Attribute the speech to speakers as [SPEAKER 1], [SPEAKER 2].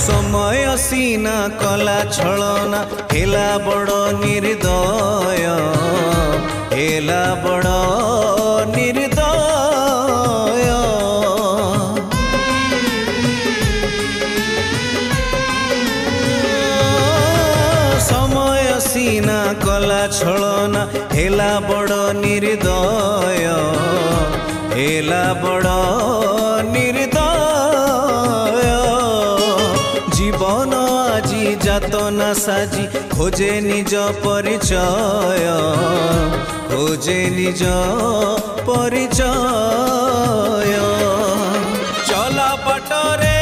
[SPEAKER 1] समय सीना कला छलना हेला बड़ निर्दय हेला बड़ निर्दय समय सीना कला छलना हेला बड़ निर्दय हेला बड़ निर्दय जीवन आजी जातना साजी खोजे निज परिचय खोजे निज परिचय चला पटरे